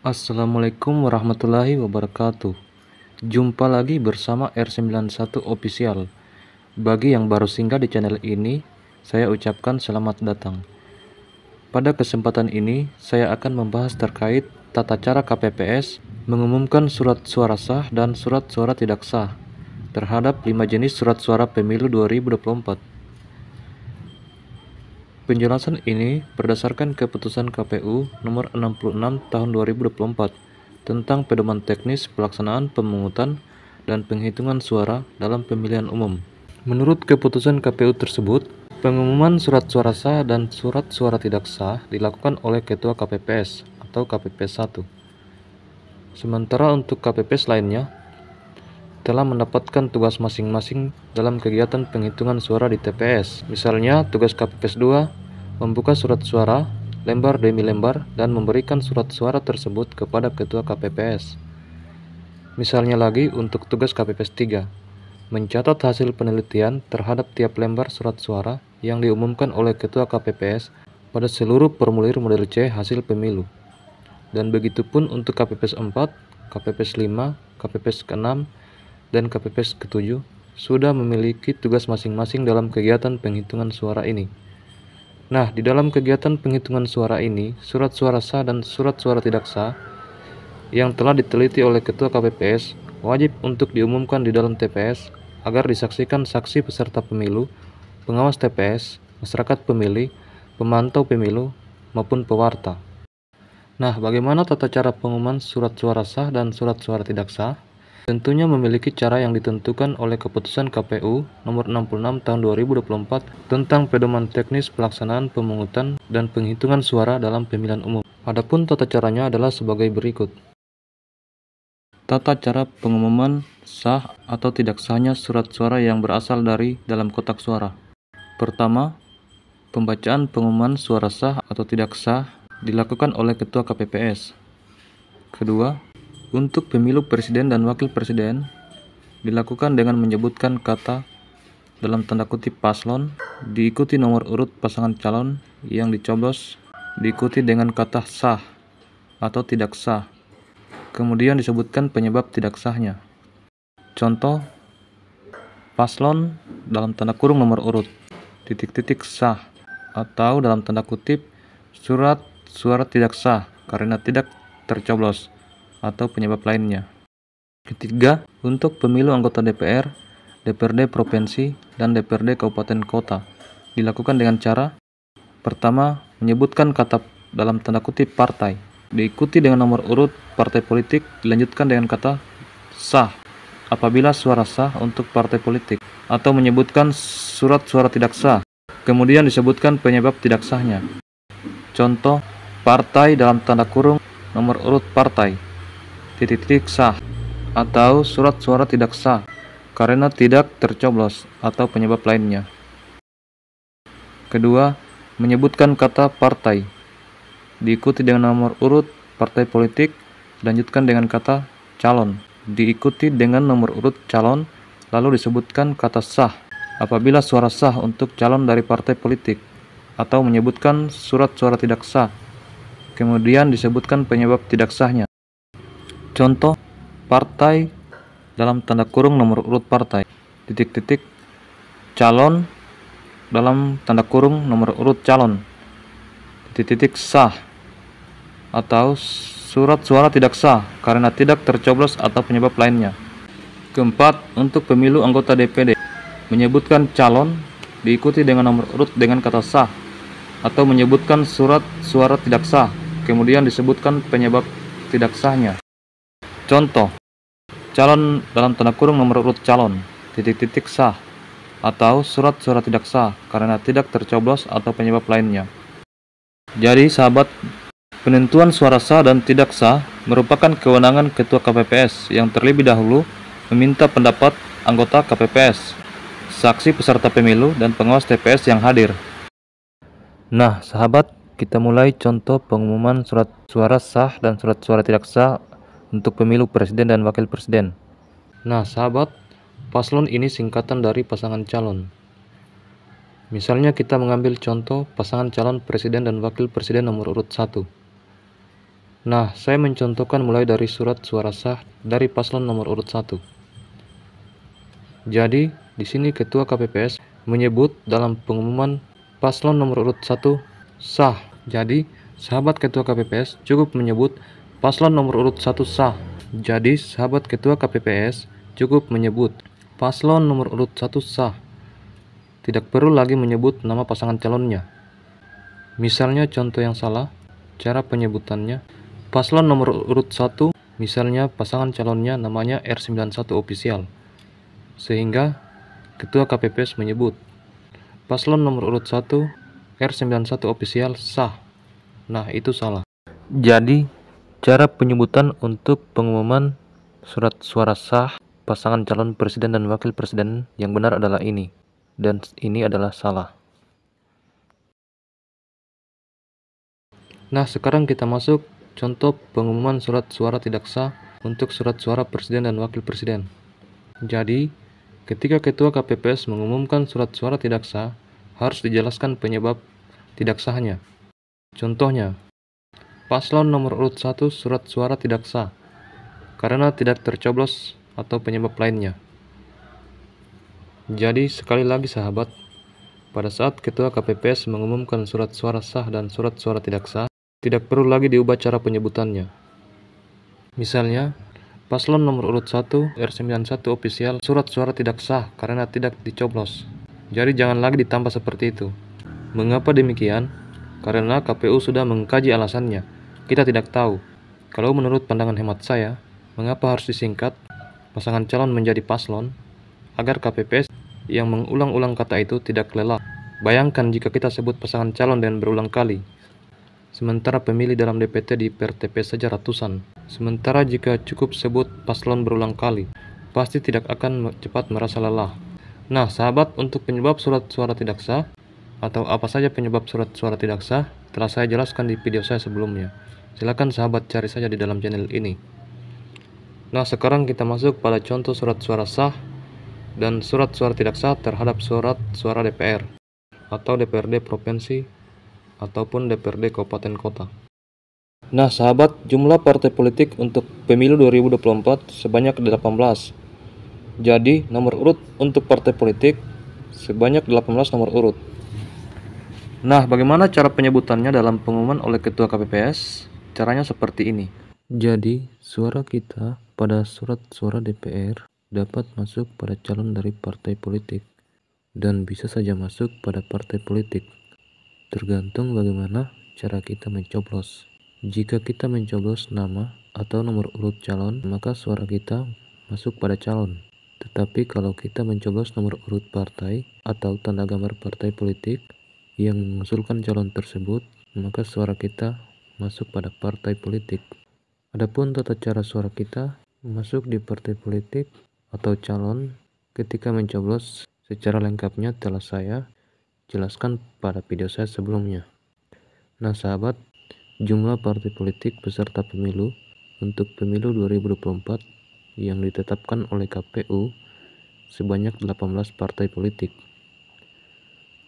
Assalamualaikum warahmatullahi wabarakatuh. Jumpa lagi bersama R91 Official. Bagi yang baru singgah di channel ini, saya ucapkan selamat datang. Pada kesempatan ini, saya akan membahas terkait tata cara KPPS mengumumkan surat suara sah dan surat suara tidak sah terhadap 5 jenis surat suara pemilu 2024. Penjelasan ini berdasarkan keputusan KPU nomor 66 tahun 2024 tentang pedoman teknis pelaksanaan pemungutan dan penghitungan suara dalam pemilihan umum. Menurut keputusan KPU tersebut, pengumuman surat suara sah dan surat suara tidak sah dilakukan oleh Ketua KPPS atau KPPS 1. Sementara untuk KPPS lainnya telah mendapatkan tugas masing-masing dalam kegiatan penghitungan suara di TPS. Misalnya, tugas KPPS 2 membuka surat suara lembar demi lembar dan memberikan surat suara tersebut kepada Ketua KPPS. Misalnya lagi untuk tugas KPPS 3, mencatat hasil penelitian terhadap tiap lembar surat suara yang diumumkan oleh Ketua KPPS pada seluruh formulir model C hasil pemilu. Dan begitupun untuk KPPS 4, KPPS 5, KPPS ke-6, dan KPPS ke-7 sudah memiliki tugas masing-masing dalam kegiatan penghitungan suara ini. Nah, di dalam kegiatan penghitungan suara ini, surat suara sah dan surat suara tidak sah yang telah diteliti oleh Ketua KPPS wajib untuk diumumkan di dalam TPS agar disaksikan saksi peserta pemilu, pengawas TPS, masyarakat pemilih, pemantau pemilu, maupun pewarta. Nah, bagaimana tata cara pengumuman surat suara sah dan surat suara tidak sah? Tentunya memiliki cara yang ditentukan oleh Keputusan KPU nomor 66 tahun 2024 tentang pedoman teknis pelaksanaan pemungutan dan penghitungan suara dalam pemilihan umum. Adapun tata caranya adalah sebagai berikut. Tata cara pengumuman sah atau tidak sahnya surat suara yang berasal dari dalam kotak suara. Pertama, pembacaan pengumuman suara sah atau tidak sah dilakukan oleh Ketua KPPS. Kedua, untuk pemilu presiden dan wakil presiden dilakukan dengan menyebutkan kata dalam tanda kutip paslon, diikuti nomor urut pasangan calon yang dicoblos, diikuti dengan kata sah atau tidak sah. Kemudian disebutkan penyebab tidak sahnya. Contoh, paslon dalam tanda kurung nomor urut, titik-titik sah, atau dalam tanda kutip surat suara tidak sah karena tidak tercoblos, atau penyebab lainnya. Ketiga, untuk pemilu anggota DPR, DPRD provinsi, dan DPRD kabupaten kota dilakukan dengan cara: pertama, menyebutkan kata dalam tanda kutip partai, diikuti dengan nomor urut partai politik, dilanjutkan dengan kata sah apabila suara sah untuk partai politik, atau menyebutkan surat suara tidak sah, kemudian disebutkan penyebab tidak sahnya. Contoh, partai dalam tanda kurung nomor urut partai, titik-titik sah, atau surat suara tidak sah karena tidak tercoblos atau penyebab lainnya. Kedua, menyebutkan kata partai, diikuti dengan nomor urut partai politik, dilanjutkan dengan kata calon, diikuti dengan nomor urut calon, lalu disebutkan kata sah apabila suara sah untuk calon dari partai politik, atau menyebutkan surat suara tidak sah, kemudian disebutkan penyebab tidak sahnya. Contoh, partai dalam tanda kurung nomor urut partai, titik-titik calon dalam tanda kurung nomor urut calon, titik-titik sah, atau surat suara tidak sah karena tidak tercoblos atau penyebab lainnya. Keempat, untuk pemilu anggota DPD, menyebutkan calon, diikuti dengan nomor urut dengan kata sah, atau menyebutkan surat suara tidak sah, kemudian disebutkan penyebab tidak sahnya. Contoh, calon dalam tanda kurung nomor urut calon, titik-titik sah, atau surat suara tidak sah karena tidak tercoblos atau penyebab lainnya. Jadi sahabat, penentuan suara sah dan tidak sah merupakan kewenangan Ketua KPPS yang terlebih dahulu meminta pendapat anggota KPPS, saksi peserta pemilu, dan pengawas TPS yang hadir. Nah sahabat, kita mulai contoh pengumuman surat suara sah dan surat suara tidak sah untuk pemilu presiden dan wakil presiden. Nah sahabat, paslon ini singkatan dari pasangan calon. Misalnya kita mengambil contoh pasangan calon presiden dan wakil presiden nomor urut 1. Nah, saya mencontohkan mulai dari surat suara sah dari paslon nomor urut 1. Jadi, di sini Ketua KPPS menyebut dalam pengumuman paslon nomor urut 1 sah. Jadi, sahabat Ketua KPPS cukup menyebut paslon nomor urut 1 sah. Jadi, sahabat Ketua KPPS cukup menyebut paslon nomor urut 1 sah. Tidak perlu lagi menyebut nama pasangan calonnya. Misalnya contoh yang salah, cara penyebutannya. Paslon nomor urut 1, misalnya pasangan calonnya namanya R91 official. Sehingga Ketua KPPS menyebut paslon nomor urut 1 R91 official sah. Nah, itu salah. Jadi, cara penyebutan untuk pengumuman surat suara sah pasangan calon presiden dan wakil presiden yang benar adalah ini. Dan ini adalah salah. Nah, sekarang kita masuk contoh pengumuman surat suara tidak sah untuk surat suara presiden dan wakil presiden. Jadi, ketika Ketua KPPS mengumumkan surat suara tidak sah, harus dijelaskan penyebab tidak sahnya. Contohnya, paslon nomor urut 1 surat suara tidak sah karena tidak tercoblos atau penyebab lainnya. Jadi, sekali lagi sahabat, pada saat Ketua KPPS mengumumkan surat suara sah dan surat suara tidak sah, tidak perlu lagi diubah cara penyebutannya. Misalnya, paslon nomor urut 1 R91 official surat suara tidak sah karena tidak dicoblos. Jadi jangan lagi ditambah seperti itu. Mengapa demikian? Karena KPU sudah mengkaji alasannya. Kita tidak tahu. Kalau menurut pandangan hemat saya, mengapa harus disingkat pasangan calon menjadi paslon? Agar KPPS yang mengulang-ulang kata itu tidak lelah. Bayangkan jika kita sebut pasangan calon dan berulang kali. Sementara pemilih dalam DPT di PRTP saja ratusan. Sementara jika cukup sebut paslon berulang kali, pasti tidak akan cepat merasa lelah. Nah, sahabat, untuk penyebab surat suara tidak sah, atau apa saja penyebab surat suara tidak sah, telah saya jelaskan di video saya sebelumnya. Silakan sahabat cari saja di dalam channel ini. Nah, sekarang kita masuk pada contoh surat suara sah dan surat suara tidak sah terhadap surat suara DPR atau DPRD provinsi ataupun DPRD kabupaten kota. Nah, sahabat, jumlah partai politik untuk pemilu 2024 sebanyak 18. Jadi, nomor urut untuk partai politik sebanyak 18 nomor urut. Nah, bagaimana cara penyebutannya dalam pengumuman oleh Ketua KPPS? Caranya seperti ini. Jadi, suara kita pada surat suara DPR dapat masuk pada calon dari partai politik dan bisa saja masuk pada partai politik. Tergantung bagaimana cara kita mencoblos. Jika kita mencoblos nama atau nomor urut calon, maka suara kita masuk pada calon. Tetapi kalau kita mencoblos nomor urut partai atau tanda gambar partai politik yang mengusulkan calon tersebut, maka suara kita masuk pada partai politik. Adapun tata cara suara kita masuk di partai politik atau calon ketika mencoblos secara lengkapnya telah saya jelaskan pada video saya sebelumnya. Nah, sahabat, jumlah partai politik peserta pemilu untuk pemilu 2024 yang ditetapkan oleh KPU sebanyak 18 partai politik.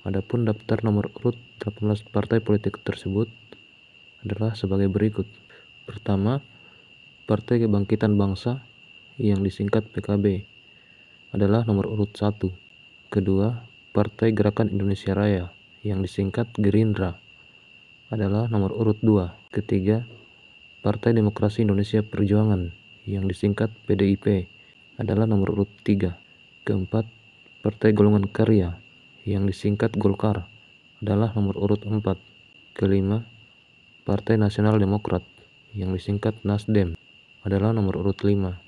Adapun daftar nomor urut 18 partai politik tersebut adalah sebagai berikut. Pertama, Partai Kebangkitan Bangsa yang disingkat PKB adalah nomor urut 1. Kedua, Partai Gerakan Indonesia Raya yang disingkat Gerindra adalah nomor urut 2. Ketiga, Partai Demokrasi Indonesia Perjuangan yang disingkat PDIP adalah nomor urut 3. Keempat, Partai Golongan Karya yang disingkat Golkar adalah nomor urut 4. Kelima, Partai Nasional Demokrat yang disingkat Nasdem adalah nomor urut 5.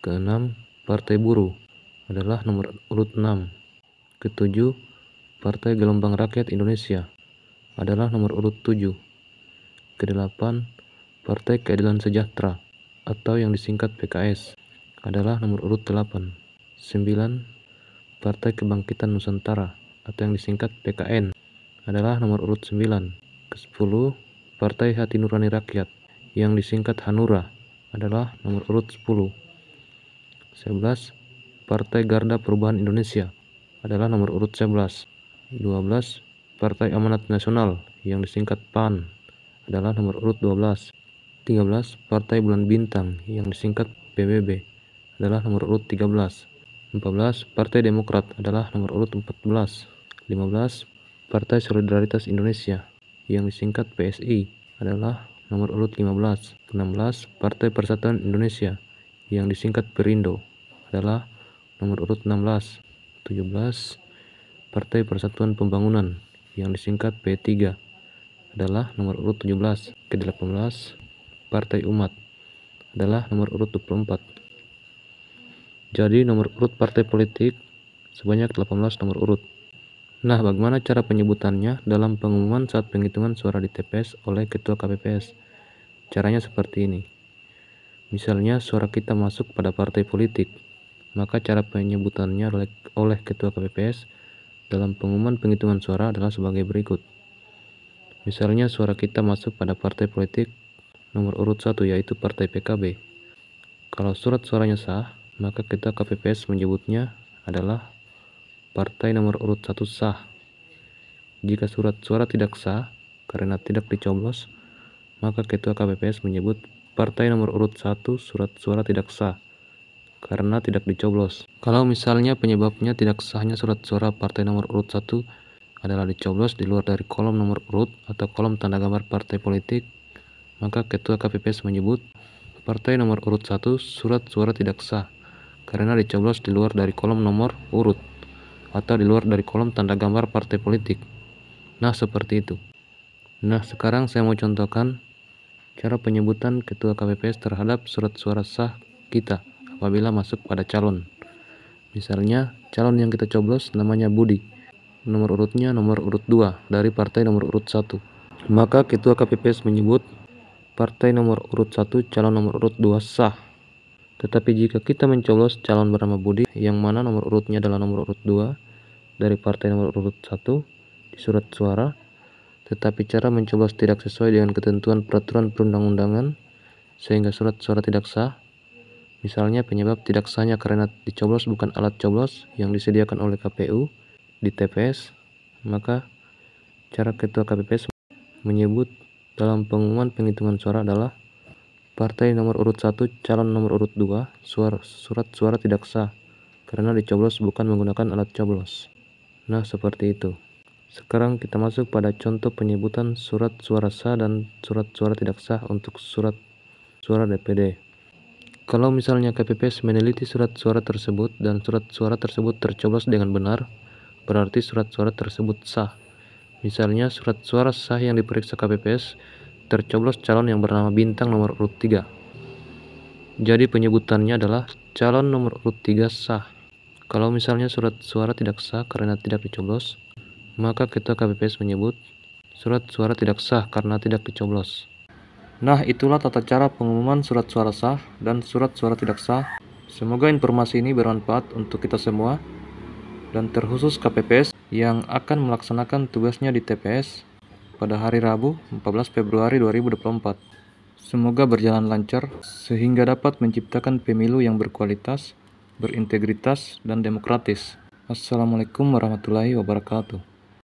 Keenam, Partai Buruh adalah nomor urut 6. Ketujuh, Partai Gelombang Rakyat Indonesia adalah nomor urut 7. Kedelapan, Partai Keadilan Sejahtera atau yang disingkat PKS adalah nomor urut 8. 9, Partai Kebangkitan Nusantara atau yang disingkat PKN adalah nomor urut 9. Ke-10, Partai Hati Nurani Rakyat yang disingkat Hanura adalah nomor urut 10. 11, Partai Garda Perubahan Indonesia adalah nomor urut 11. 12, Partai Amanat Nasional yang disingkat PAN adalah nomor urut 12. 13. Partai Bulan Bintang yang disingkat PBB adalah nomor urut 13. 14. Partai Demokrat adalah nomor urut 14. 15. Partai Solidaritas Indonesia yang disingkat PSI adalah nomor urut 15. 16. Partai Persatuan Indonesia yang disingkat Perindo adalah nomor urut 16. 17. Partai Persatuan Pembangunan yang disingkat P3 adalah nomor urut 17. Ke-18. Partai Umat adalah nomor urut 24. Jadi nomor urut partai politik sebanyak 18 nomor urut. Nah, bagaimana cara penyebutannya dalam pengumuman saat penghitungan suara di TPS oleh Ketua KPPS? Caranya seperti ini. Misalnya suara kita masuk pada partai politik, maka cara penyebutannya oleh Ketua KPPS dalam pengumuman penghitungan suara adalah sebagai berikut. Misalnya suara kita masuk pada partai politik nomor urut 1 yaitu Partai PKB. Kalau surat suaranya sah, maka Ketua KPPS menyebutnya adalah partai nomor urut 1 sah. Jika surat suara tidak sah karena tidak dicoblos, maka Ketua KPPS menyebut partai nomor urut 1 surat suara tidak sah karena tidak dicoblos. Kalau misalnya penyebabnya tidak sahnya surat suara partai nomor urut 1 adalah dicoblos di luar dari kolom nomor urut atau kolom tanda gambar partai politik, maka Ketua KPPS menyebut partai nomor urut 1 surat suara tidak sah karena dicoblos di luar dari kolom nomor urut atau di luar dari kolom tanda gambar partai politik. Nah, seperti itu. Nah, sekarang saya mau contohkan cara penyebutan Ketua KPPS terhadap surat suara sah kita apabila masuk pada calon. Misalnya, calon yang kita coblos namanya Budi. Nomor urutnya nomor urut 2 dari partai nomor urut 1. Maka Ketua KPPS menyebut partai nomor urut 1 calon nomor urut 2 sah. Tetapi jika kita mencoblos calon bernama Budi yang mana nomor urutnya adalah nomor urut 2 dari partai nomor urut 1 di surat suara, tetapi cara mencoblos tidak sesuai dengan ketentuan peraturan perundang-undangan sehingga surat suara tidak sah, misalnya penyebab tidak sahnya karena dicoblos bukan alat coblos yang disediakan oleh KPU di TPS, maka cara Ketua KPPS menyebut dalam pengumuman penghitungan suara adalah partai nomor urut 1 calon nomor urut 2 surat suara tidak sah karena dicoblos bukan menggunakan alat coblos. Nah, seperti itu. Sekarang kita masuk pada contoh penyebutan surat suara sah dan surat suara tidak sah untuk surat suara DPD. Kalau misalnya KPPS meneliti surat suara tersebut dan surat suara tersebut tercoblos dengan benar, berarti surat suara tersebut sah. Misalnya surat suara sah yang diperiksa KPPS tercoblos calon yang bernama Bintang nomor urut 3. Jadi penyebutannya adalah calon nomor urut 3 sah. Kalau misalnya surat suara tidak sah karena tidak dicoblos, maka Ketua KPPS menyebut surat suara tidak sah karena tidak dicoblos. Nah, itulah tata cara pengumuman surat suara sah dan surat suara tidak sah. Semoga informasi ini bermanfaat untuk kita semua dan terkhusus KPPS yang akan melaksanakan tugasnya di TPS pada hari Rabu 14 Februari 2024. Semoga berjalan lancar sehingga dapat menciptakan pemilu yang berkualitas, berintegritas, dan demokratis. Assalamualaikum warahmatullahi wabarakatuh.